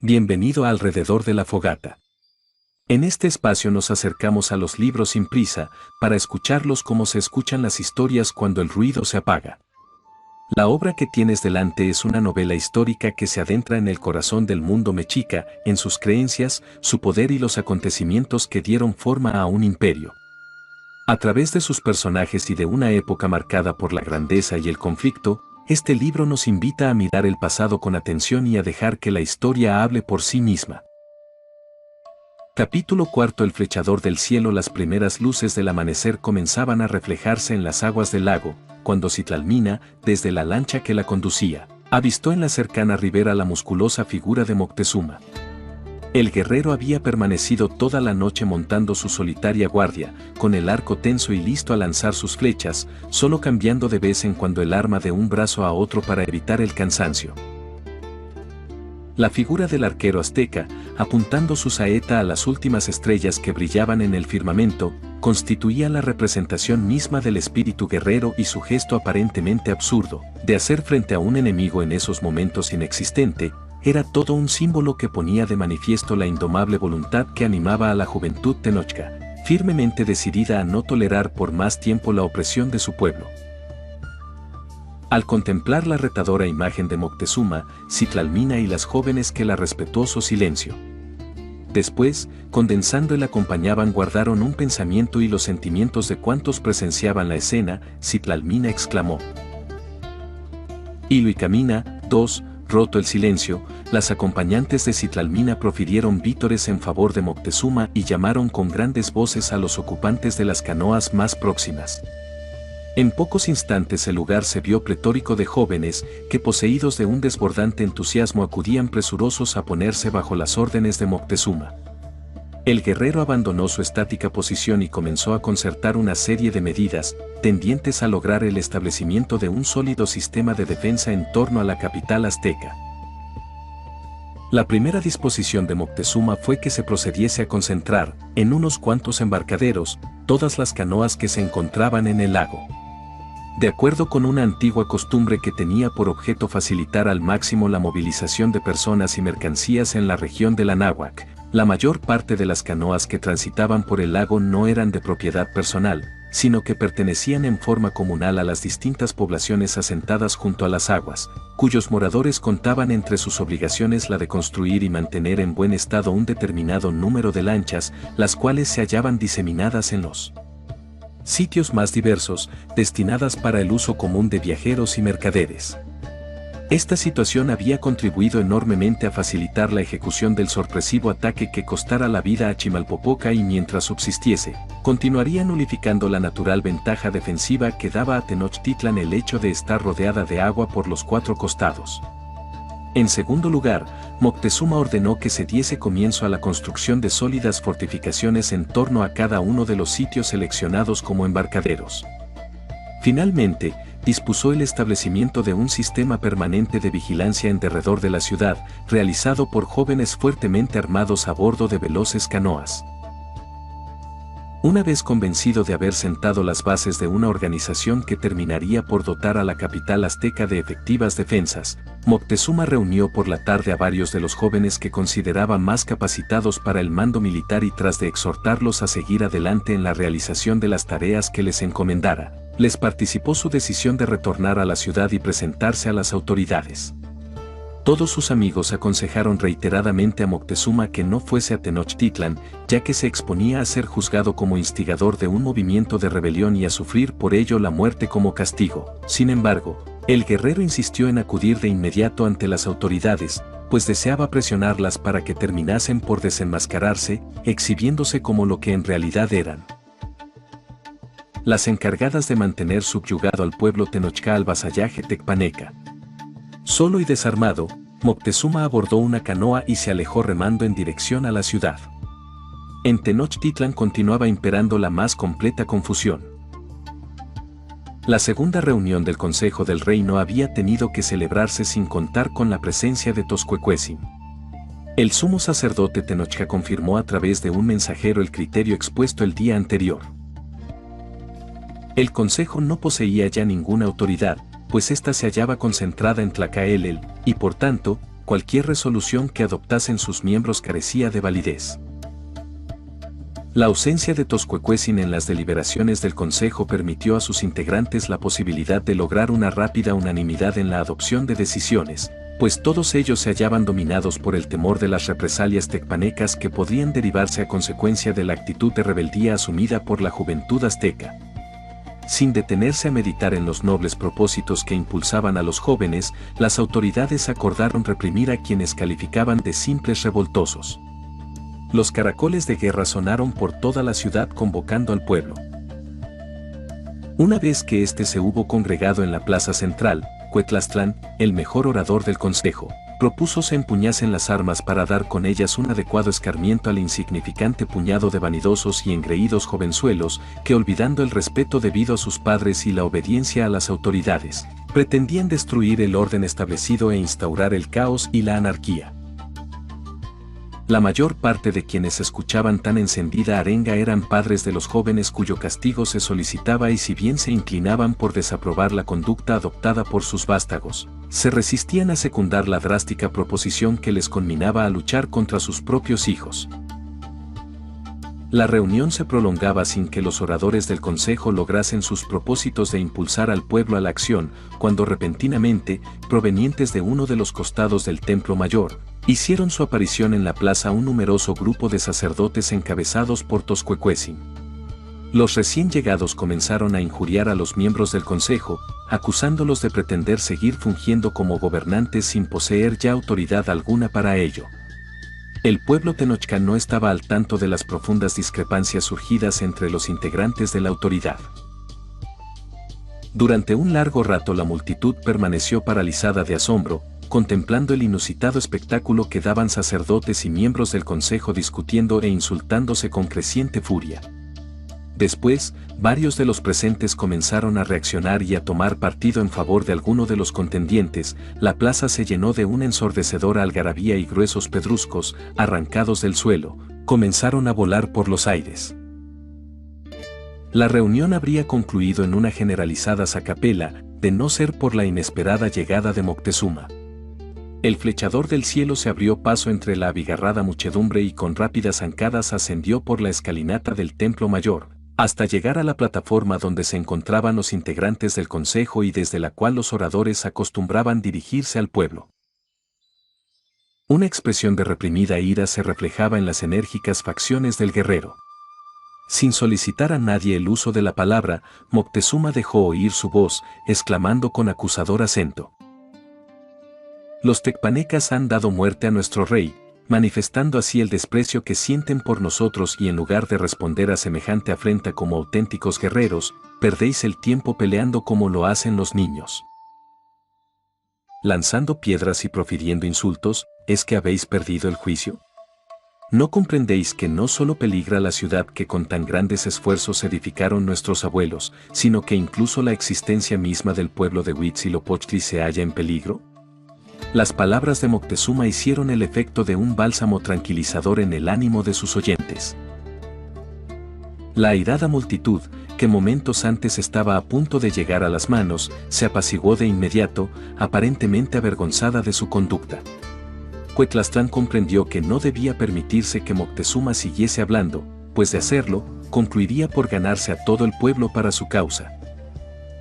Bienvenido a Alrededor de la Fogata. En este espacio nos acercamos a los libros sin prisa, para escucharlos como se escuchan las historias cuando el ruido se apaga. La obra que tienes delante es una novela histórica que se adentra en el corazón del mundo mexica, en sus creencias, su poder y los acontecimientos que dieron forma a un imperio. A través de sus personajes y de una época marcada por la grandeza y el conflicto, este libro nos invita a mirar el pasado con atención y a dejar que la historia hable por sí misma. Capítulo 4. El flechador del cielo. Las primeras luces del amanecer comenzaban a reflejarse en las aguas del lago, cuando Citlalmina, desde la lancha que la conducía, avistó en la cercana ribera la musculosa figura de Moctezuma. El guerrero había permanecido toda la noche montando su solitaria guardia, con el arco tenso y listo a lanzar sus flechas, solo cambiando de vez en cuando el arma de un brazo a otro para evitar el cansancio. La figura del arquero azteca, apuntando su saeta a las últimas estrellas que brillaban en el firmamento, constituía la representación misma del espíritu guerrero y su gesto aparentemente absurdo, de hacer frente a un enemigo en esos momentos inexistente, era todo un símbolo que ponía de manifiesto la indomable voluntad que animaba a la juventud tenochca, firmemente decidida a no tolerar por más tiempo la opresión de su pueblo. Al contemplar la retadora imagen de Moctezuma, Citlalmina y las jóvenes que la respetuoso silencio. Después, condensando el acompañaban, guardaron un pensamiento y los sentimientos de cuantos presenciaban la escena. Citlalmina exclamó: Hilo y camina. 2. Roto el silencio, las acompañantes de Citlalmina profirieron vítores en favor de Moctezuma y llamaron con grandes voces a los ocupantes de las canoas más próximas. En pocos instantes el lugar se vio pletórico de jóvenes que, poseídos de un desbordante entusiasmo, acudían presurosos a ponerse bajo las órdenes de Moctezuma. El guerrero abandonó su estática posición y comenzó a concertar una serie de medidas tendientes a lograr el establecimiento de un sólido sistema de defensa en torno a la capital azteca. La primera disposición de Moctezuma fue que se procediese a concentrar, en unos cuantos embarcaderos, todas las canoas que se encontraban en el lago. De acuerdo con una antigua costumbre que tenía por objeto facilitar al máximo la movilización de personas y mercancías en la región del Anáhuac, la mayor parte de las canoas que transitaban por el lago no eran de propiedad personal, sino que pertenecían en forma comunal a las distintas poblaciones asentadas junto a las aguas, cuyos moradores contaban entre sus obligaciones la de construir y mantener en buen estado un determinado número de lanchas, las cuales se hallaban diseminadas en los sitios más diversos, destinadas para el uso común de viajeros y mercaderes. Esta situación había contribuido enormemente a facilitar la ejecución del sorpresivo ataque que costara la vida a Chimalpopoca y, mientras subsistiese, continuaría nulificando la natural ventaja defensiva que daba a Tenochtitlan el hecho de estar rodeada de agua por los cuatro costados. En segundo lugar, Moctezuma ordenó que se diese comienzo a la construcción de sólidas fortificaciones en torno a cada uno de los sitios seleccionados como embarcaderos. Finalmente, dispuso el establecimiento de un sistema permanente de vigilancia en derredor de la ciudad, realizado por jóvenes fuertemente armados a bordo de veloces canoas. Una vez convencido de haber sentado las bases de una organización que terminaría por dotar a la capital azteca de efectivas defensas, Moctezuma reunió por la tarde a varios de los jóvenes que consideraba más capacitados para el mando militar y, tras de exhortarlos a seguir adelante en la realización de las tareas que les encomendara, les participó su decisión de retornar a la ciudad y presentarse a las autoridades. Todos sus amigos aconsejaron reiteradamente a Moctezuma que no fuese a Tenochtitlan, ya que se exponía a ser juzgado como instigador de un movimiento de rebelión y a sufrir por ello la muerte como castigo. Sin embargo, el guerrero insistió en acudir de inmediato ante las autoridades, pues deseaba presionarlas para que terminasen por desenmascararse, exhibiéndose como lo que en realidad eran: las encargadas de mantener subyugado al pueblo tenochca al vasallaje tecpaneca. Solo y desarmado, Moctezuma abordó una canoa y se alejó remando en dirección a la ciudad. En Tenochtitlan continuaba imperando la más completa confusión. La segunda reunión del Consejo del Rey no había tenido que celebrarse sin contar con la presencia de Toscuecuetzin. El sumo sacerdote tenochca confirmó a través de un mensajero el criterio expuesto el día anterior. El consejo no poseía ya ninguna autoridad, pues ésta se hallaba concentrada en Tlacaelel, y por tanto, cualquier resolución que adoptasen sus miembros carecía de validez. La ausencia de Toscuecuecin en las deliberaciones del Consejo permitió a sus integrantes la posibilidad de lograr una rápida unanimidad en la adopción de decisiones, pues todos ellos se hallaban dominados por el temor de las represalias tecpanecas que podrían derivarse a consecuencia de la actitud de rebeldía asumida por la juventud azteca. Sin detenerse a meditar en los nobles propósitos que impulsaban a los jóvenes, las autoridades acordaron reprimir a quienes calificaban de simples revoltosos. Los caracoles de guerra sonaron por toda la ciudad convocando al pueblo. Una vez que éste se hubo congregado en la plaza central, Cuetlastlán, el mejor orador del consejo, propuso se empuñasen las armas para dar con ellas un adecuado escarmiento al insignificante puñado de vanidosos y engreídos jovenzuelos que, olvidando el respeto debido a sus padres y la obediencia a las autoridades, pretendían destruir el orden establecido e instaurar el caos y la anarquía. La mayor parte de quienes escuchaban tan encendida arenga eran padres de los jóvenes cuyo castigo se solicitaba y si bien se inclinaban por desaprobar la conducta adoptada por sus vástagos, se resistían a secundar la drástica proposición que les conminaba a luchar contra sus propios hijos. La reunión se prolongaba sin que los oradores del consejo lograsen sus propósitos de impulsar al pueblo a la acción, cuando repentinamente, provenientes de uno de los costados del templo mayor, hicieron su aparición en la plaza un numeroso grupo de sacerdotes encabezados por Toscuecuecin. Los recién llegados comenzaron a injuriar a los miembros del consejo, acusándolos de pretender seguir fungiendo como gobernantes sin poseer ya autoridad alguna para ello. El pueblo tenochcan no estaba al tanto de las profundas discrepancias surgidas entre los integrantes de la autoridad. Durante un largo rato la multitud permaneció paralizada de asombro, contemplando el inusitado espectáculo que daban sacerdotes y miembros del consejo discutiendo e insultándose con creciente furia. Después, varios de los presentes comenzaron a reaccionar y a tomar partido en favor de alguno de los contendientes. La plaza se llenó de una ensordecedora algarabía y gruesos pedruscos, arrancados del suelo, comenzaron a volar por los aires. La reunión habría concluido en una generalizada sacapela, de no ser por la inesperada llegada de Moctezuma. El flechador del cielo se abrió paso entre la abigarrada muchedumbre y con rápidas zancadas ascendió por la escalinata del templo mayor, hasta llegar a la plataforma donde se encontraban los integrantes del consejo y desde la cual los oradores acostumbraban dirigirse al pueblo. Una expresión de reprimida ira se reflejaba en las enérgicas facciones del guerrero. Sin solicitar a nadie el uso de la palabra, Moctezuma dejó oír su voz, exclamando con acusador acento: «Los tecpanecas han dado muerte a nuestro rey», manifestando así el desprecio que sienten por nosotros y en lugar de responder a semejante afrenta como auténticos guerreros, perdéis el tiempo peleando como lo hacen los niños. Lanzando piedras y profiriendo insultos, ¿es que habéis perdido el juicio? ¿No comprendéis que no solo peligra la ciudad que con tan grandes esfuerzos edificaron nuestros abuelos, sino que incluso la existencia misma del pueblo de Huitzilopochtli se halla en peligro? Las palabras de Moctezuma hicieron el efecto de un bálsamo tranquilizador en el ánimo de sus oyentes. La airada multitud, que momentos antes estaba a punto de llegar a las manos, se apaciguó de inmediato, aparentemente avergonzada de su conducta. Cuetlastlán comprendió que no debía permitirse que Moctezuma siguiese hablando, pues de hacerlo, concluiría por ganarse a todo el pueblo para su causa.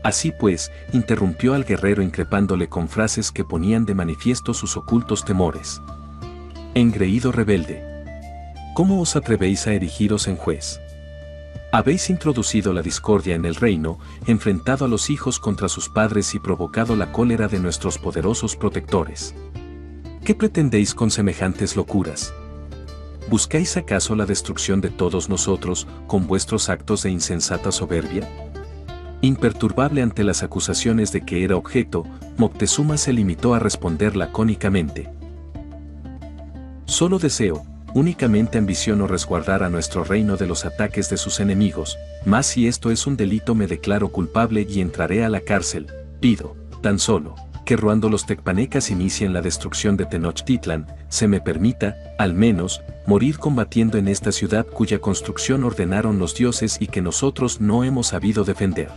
Así pues, interrumpió al guerrero increpándole con frases que ponían de manifiesto sus ocultos temores. «Engreído rebelde, ¿cómo os atrevéis a erigiros en juez? Habéis introducido la discordia en el reino, enfrentado a los hijos contra sus padres y provocado la cólera de nuestros poderosos protectores. ¿Qué pretendéis con semejantes locuras? ¿Buscáis acaso la destrucción de todos nosotros con vuestros actos de insensata soberbia?» Imperturbable ante las acusaciones de que era objeto, Moctezuma se limitó a responder lacónicamente: «Solo deseo, únicamente ambiciono resguardar a nuestro reino de los ataques de sus enemigos, mas si esto es un delito me declaro culpable y entraré a la cárcel. Pido, tan solo, que ruando los tecpanecas inicien la destrucción de Tenochtitlan, se me permita, al menos, morir combatiendo en esta ciudad cuya construcción ordenaron los dioses y que nosotros no hemos sabido defender».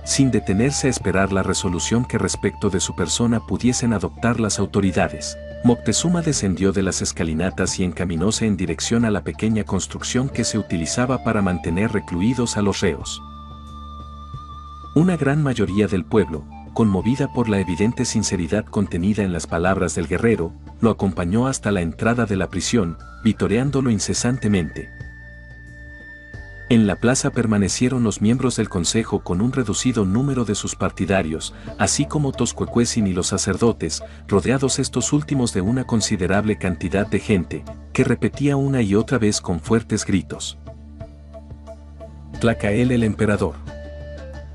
Sin detenerse a esperar la resolución que respecto de su persona pudiesen adoptar las autoridades, Moctezuma descendió de las escalinatas y encaminóse en dirección a la pequeña construcción que se utilizaba para mantener recluidos a los reos. Una gran mayoría del pueblo, conmovida por la evidente sinceridad contenida en las palabras del guerrero, lo acompañó hasta la entrada de la prisión, vitoreándolo incesantemente. En la plaza permanecieron los miembros del consejo con un reducido número de sus partidarios, así como Toscuecuecin y los sacerdotes, rodeados estos últimos de una considerable cantidad de gente, que repetía una y otra vez con fuertes gritos: Tlacael el emperador.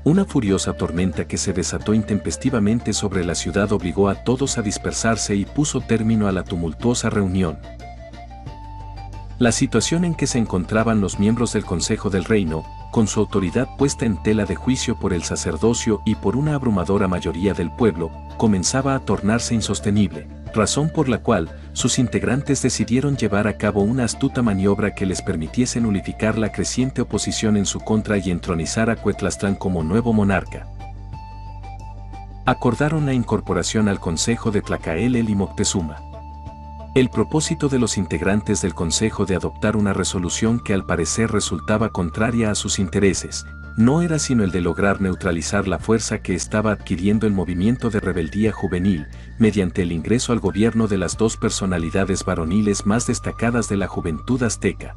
Una furiosa tormenta que se desató intempestivamente sobre la ciudad obligó a todos a dispersarse y puso término a la tumultuosa reunión. La situación en que se encontraban los miembros del Consejo del Reino, con su autoridad puesta en tela de juicio por el sacerdocio y por una abrumadora mayoría del pueblo, comenzaba a tornarse insostenible, razón por la cual sus integrantes decidieron llevar a cabo una astuta maniobra que les permitiese nulificar la creciente oposición en su contra y entronizar a Cuetlastlán como nuevo monarca. Acordaron la incorporación al Consejo de Tlacaelel y Moctezuma. El propósito de los integrantes del Consejo de adoptar una resolución que al parecer resultaba contraria a sus intereses, no era sino el de lograr neutralizar la fuerza que estaba adquiriendo el movimiento de rebeldía juvenil, mediante el ingreso al gobierno de las dos personalidades varoniles más destacadas de la juventud azteca.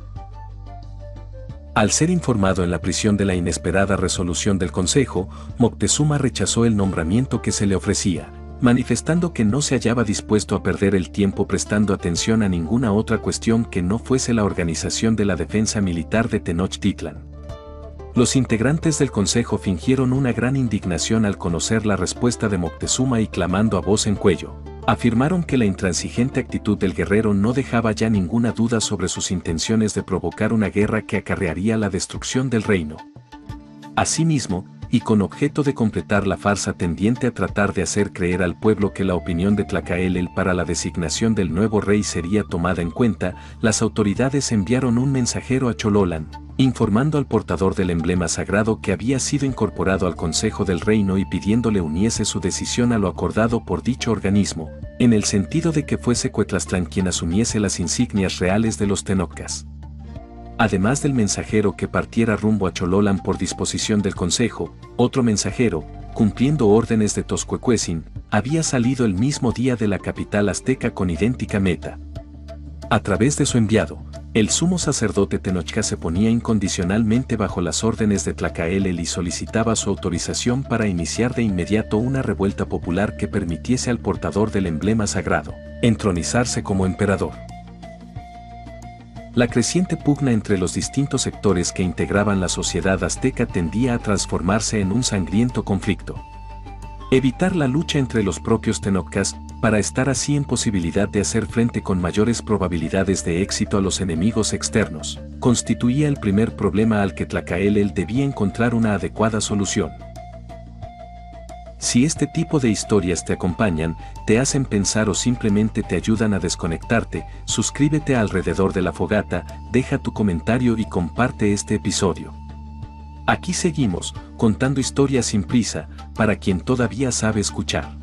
Al ser informado en la prisión de la inesperada resolución del Consejo, Moctezuma rechazó el nombramiento que se le ofrecía, manifestando que no se hallaba dispuesto a perder el tiempo prestando atención a ninguna otra cuestión que no fuese la organización de la defensa militar de Tenochtitlan. Los integrantes del consejo fingieron una gran indignación al conocer la respuesta de Moctezuma y clamando a voz en cuello, afirmaron que la intransigente actitud del guerrero no dejaba ya ninguna duda sobre sus intenciones de provocar una guerra que acarrearía la destrucción del reino. Asimismo, y con objeto de completar la farsa tendiente a tratar de hacer creer al pueblo que la opinión de Tlacaelel para la designación del nuevo rey sería tomada en cuenta, las autoridades enviaron un mensajero a Chololán, informando al portador del emblema sagrado que había sido incorporado al Consejo del Reino y pidiéndole uniese su decisión a lo acordado por dicho organismo, en el sentido de que fuese Cuetlastlán quien asumiese las insignias reales de los tenocas. Además del mensajero que partiera rumbo a Chololán por disposición del Consejo, otro mensajero, cumpliendo órdenes de Toscuecuecin, había salido el mismo día de la capital azteca con idéntica meta. A través de su enviado, el sumo sacerdote Tenochca se ponía incondicionalmente bajo las órdenes de Tlacaelel y solicitaba su autorización para iniciar de inmediato una revuelta popular que permitiese al portador del emblema sagrado entronizarse como emperador. La creciente pugna entre los distintos sectores que integraban la sociedad azteca tendía a transformarse en un sangriento conflicto. Evitar la lucha entre los propios tenocas, para estar así en posibilidad de hacer frente con mayores probabilidades de éxito a los enemigos externos, constituía el primer problema al que Tlacaelel debía encontrar una adecuada solución. Si este tipo de historias te acompañan, te hacen pensar o simplemente te ayudan a desconectarte, suscríbete a Alrededor de la Fogata, deja tu comentario y comparte este episodio. Aquí seguimos, contando historias sin prisa, para quien todavía sabe escuchar.